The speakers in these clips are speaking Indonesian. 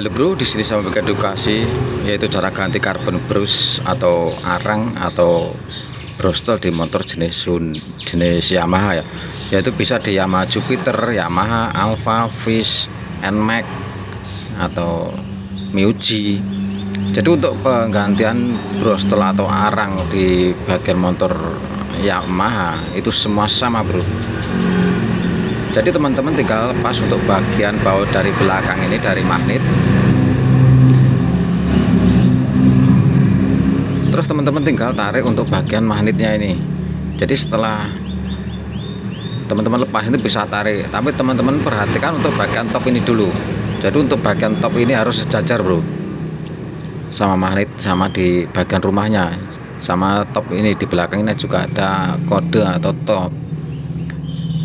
Halo bro, di sini saya memberikan edukasi yaitu cara ganti karbon brush atau arang atau brostel di motor jenis Yamaha ya. Yaitu bisa di Yamaha Jupiter, Yamaha Alpha, Fish, NMAX atau Miuji. Jadi untuk penggantian brostel atau arang di bagian motor Yamaha itu semua sama bro. Jadi teman-teman tinggal lepas untuk bagian baut dari belakang ini dari magnet. Terus teman-teman tinggal tarik untuk bagian magnetnya ini. Jadi setelah teman-teman lepas itu bisa tarik, tapi teman-teman perhatikan untuk bagian top ini dulu. Jadi untuk bagian top ini harus sejajar bro, sama magnet, sama di bagian rumahnya, sama top ini di belakangnya juga ada kode atau top.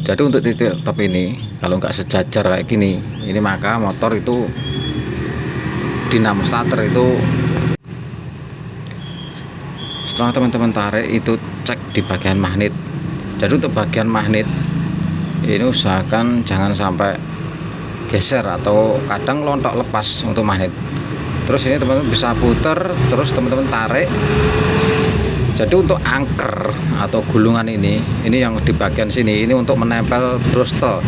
Jadi untuk titik top ini kalau nggak sejajar kayak gini, ini maka motor itu dinamo starter itu setelah teman-teman tarik itu cek di bagian magnet. Jadi untuk bagian magnet ini usahakan jangan sampai geser atau kadang lontok lepas untuk magnet. Terus ini teman-teman bisa putar, terus teman-teman tarik. Jadi untuk angker atau gulungan ini yang di bagian sini ini untuk menempel brostel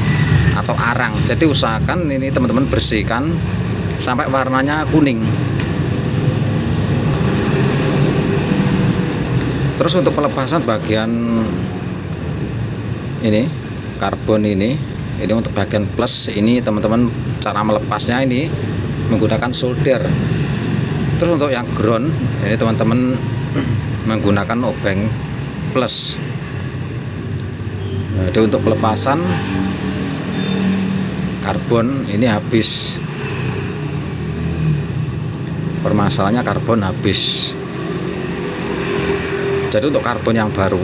atau arang. Jadi usahakan ini teman-teman bersihkan sampai warnanya kuning. Terus untuk pelepasan bagian ini karbon ini untuk bagian plus ini teman-teman cara melepasnya ini menggunakan solder. Terus untuk yang ground ini teman-teman menggunakan obeng plus. Jadi untuk pelepasan karbon ini habis, permasalahannya karbon habis. Jadi untuk karbon yang baru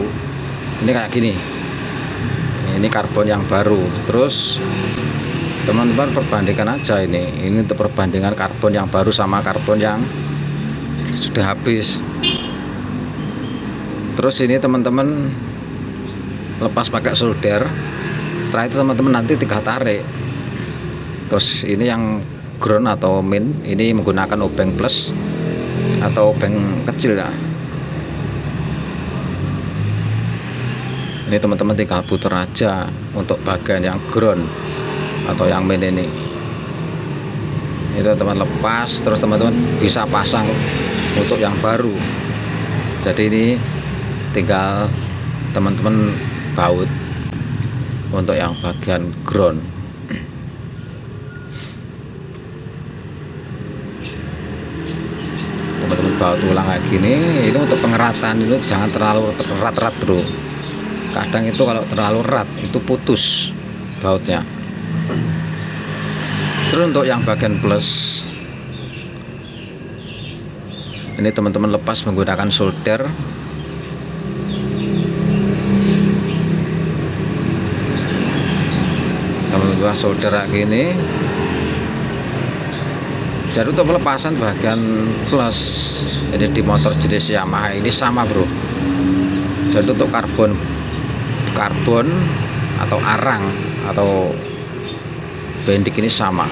ini kayak gini, ini karbon yang baru. Terus teman-teman perbandingkan aja ini untuk perbandingan karbon yang baru sama karbon yang sudah habis. Terus ini teman-teman lepas pakai solder. Setelah itu teman-teman nanti tinggal tarik. Terus ini yang ground atau min ini menggunakan obeng plus atau obeng kecil ya. Ini teman-teman tinggal putar aja untuk bagian yang ground atau yang min ini. Itu teman-teman lepas, terus teman-teman bisa pasang untuk yang baru. Jadi ini tinggal teman-teman baut untuk yang bagian ground. Teman-teman baut ulang kayak gini. Ini untuk pengeratan ini jangan terlalu erat-erat bro. Kadang itu kalau terlalu erat itu putus bautnya. Terus untuk yang bagian plus ini teman-teman lepas menggunakan solder. Teman-teman solder kayak gini. Jadi untuk pelepasan bagian plus ini di motor jenis Yamaha ini sama bro. Jadi untuk karbon atau arang atau bendik ini sama.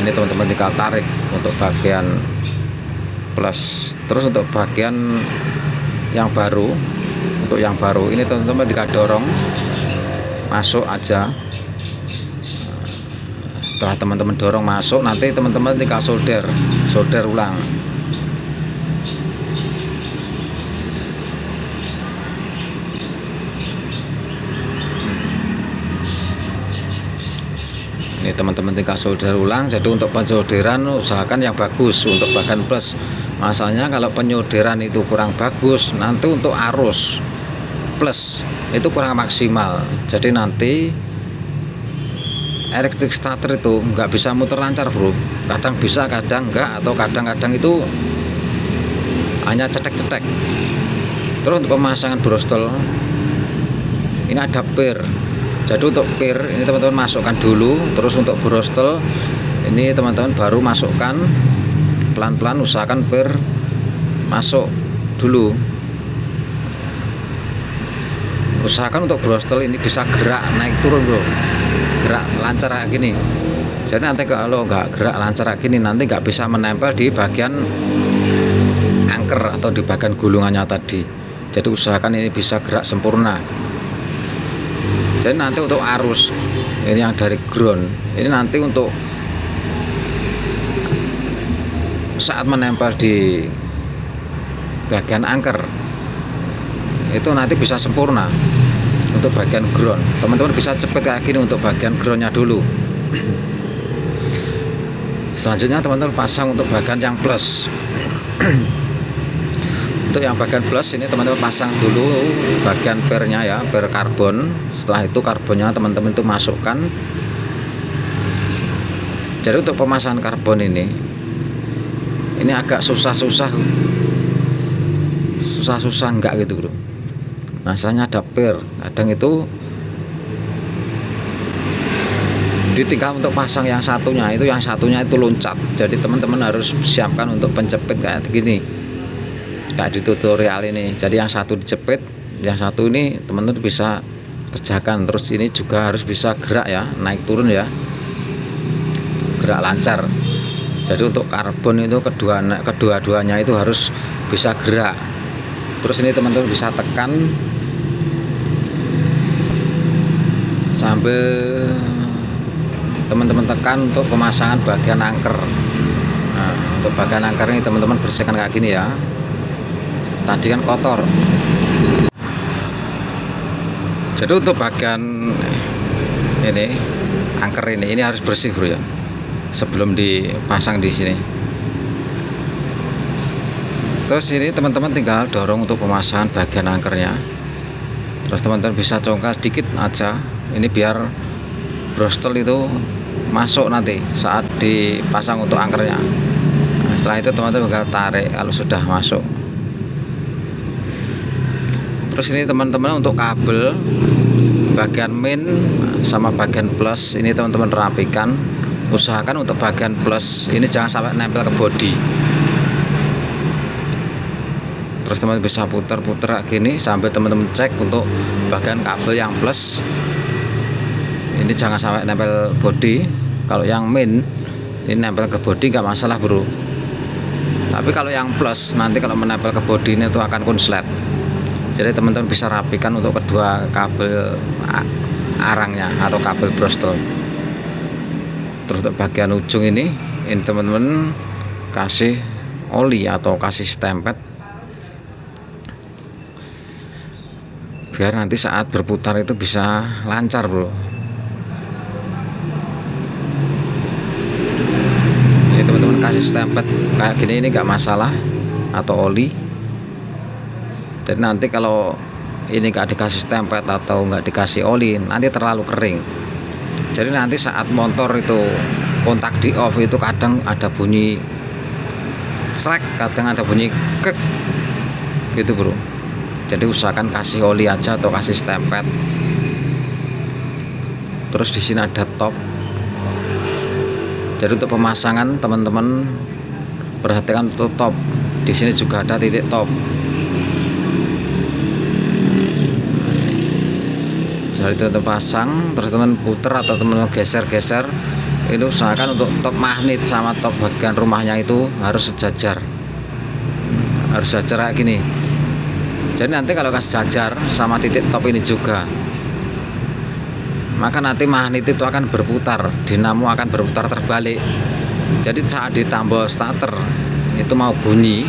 Ini teman-teman tinggal tarik untuk bagian plus. Terus untuk bagian yang baru, untuk yang baru ini teman-teman tinggal dorong masuk aja. Setelah teman-teman dorong masuk, nanti teman-teman tinggal solder ulang. Ini teman-teman tinggal solder ulang. Jadi untuk pensolderan usahakan yang bagus untuk bagian plus. Masalahnya kalau penyolderan itu kurang bagus, nanti untuk arus plus itu kurang maksimal. Jadi nanti elektrik starter itu nggak bisa muter lancar bro. Kadang bisa, kadang enggak, atau kadang-kadang itu hanya cetek-cetek. Terus untuk pemasangan brostel ini ada pir. Jadi untuk pir ini teman-teman masukkan dulu. Terus untuk brostel ini teman-teman baru masukkan pelan-pelan, usahakan pir masuk dulu. Usahakan untuk brostel ini bisa gerak naik turun bro, gerak lancar kayak gini. Jadi nanti kalau nggak gerak lancar kayak gini, nanti nggak bisa menempel di bagian angker atau di bagian gulungannya tadi. Jadi usahakan ini bisa gerak sempurna. Jadi nanti untuk arus ini yang dari ground, ini nanti untuk saat menempel di bagian angker itu nanti bisa sempurna. Untuk bagian ground, teman-teman bisa cepet kayak gini untuk bagian groundnya dulu. Selanjutnya teman-teman pasang untuk bagian yang plus. Untuk yang bagian plus ini teman-teman pasang dulu bagian pernya ya, per karbon. Setelah itu karbonnya teman-teman itu masukkan. Jadi untuk pemasangan karbon ini agak susah enggak gitu bro. Masalahnya ada per, kadang itu ditinggal untuk pasang yang satunya itu loncat. Jadi teman-teman harus siapkan untuk penjepit kayak begini, kayak di tutorial ini. Jadi yang satu dijepit, yang satu ini teman-teman bisa kerjakan. Terus ini juga harus bisa gerak ya, naik turun ya, gerak lancar. Jadi untuk karbon itu kedua-duanya itu harus bisa gerak. Terus ini teman-teman bisa tekan sambil teman-teman tekan untuk pemasangan bagian angker. Nah, untuk bagian angker ini teman-teman bersihkan kayak gini ya. Tadi kan kotor. Jadi untuk bagian ini angker ini harus bersih bro ya, sebelum dipasang di sini. Terus ini teman-teman tinggal dorong untuk pemasangan bagian angkernya. Terus teman-teman bisa congkel dikit aja, ini biar brostel itu masuk nanti saat dipasang untuk angkernya. Nah, setelah itu teman-teman tinggal tarik kalau sudah masuk. Terus ini teman-teman untuk kabel bagian main sama bagian plus ini teman-teman rapikan. Usahakan untuk bagian plus ini jangan sampai nempel ke bodi. Terus teman-teman bisa putar-putar gini sambil teman-teman cek untuk bagian kabel yang plus ini jangan sampai nempel bodi. Kalau yang main ini nempel ke bodi nggak masalah bro, tapi kalau yang plus nanti kalau menempel ke bodi ini itu akan konslet. Jadi teman-teman bisa rapikan untuk kedua kabel arangnya atau kabel brostel. Terus untuk bagian ujung ini teman-teman kasih oli atau kasih stempet biar nanti saat berputar itu bisa lancar bro. Ini teman-teman kasih stempet kayak gini, ini nggak masalah, atau oli. Jadi nanti kalau ini nggak dikasih stempet atau nggak dikasih oli nanti terlalu kering. Jadi nanti saat motor itu kontak di off itu kadang ada bunyi srek, kadang ada bunyi kek gitu bro. Jadi usahakan kasih oli aja atau kasih stempet. Terus di sini ada top. Jadi untuk pemasangan teman-teman perhatikan untuk top. Di sini juga ada titik top. Jadi teman-teman pasang, terus teman putar atau teman geser-geser. Ini usahakan untuk top magnet sama top bagian rumahnya itu harus sejajar. Harus sejajar kayak gini. Jadi nanti kalau kasih jajar sama titik top ini juga, maka nanti magnet itu akan berputar, dinamo akan berputar terbalik. Jadi saat ditambal starter itu mau bunyi,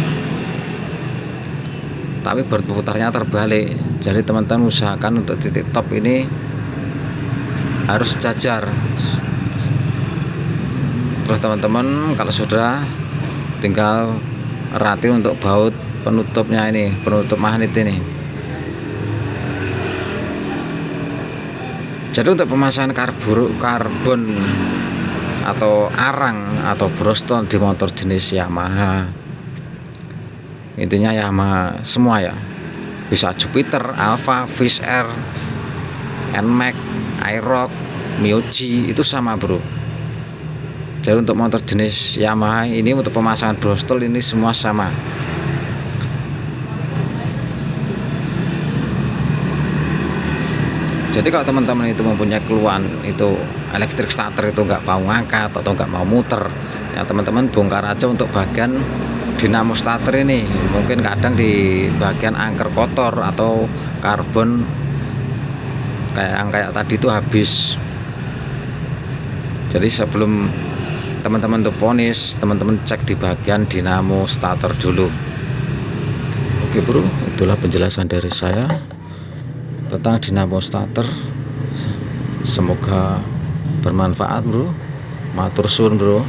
tapi berputarnya terbalik. Jadi teman-teman usahakan untuk titik top ini harus sejajar. Terus teman-teman kalau sudah tinggal ratil untuk baut penutupnya ini, penutup magnet ini. Jadi untuk pemasangan karbon atau arang atau broston di motor jenis Yamaha, intinya Yamaha semua ya, bisa Jupiter, Alfa, Fish Air, Nmax, Aerox, Myoji itu sama bro. Jadi untuk motor jenis Yamaha ini untuk pemasangan broston ini semua sama. Jadi kalau teman-teman itu mempunyai keluhan itu elektrik starter itu nggak mau ngangkat atau nggak mau muter, ya teman-teman bongkar aja untuk bagian dinamo starter ini. Mungkin kadang di bagian angker kotor atau karbon kayak tadi itu habis. Jadi sebelum teman-teman tuh ponis, teman-teman cek di bagian dinamo starter dulu. Oke bro, itulah penjelasan dari saya tentang dinamo starter. Semoga bermanfaat bro. Matur suwun bro.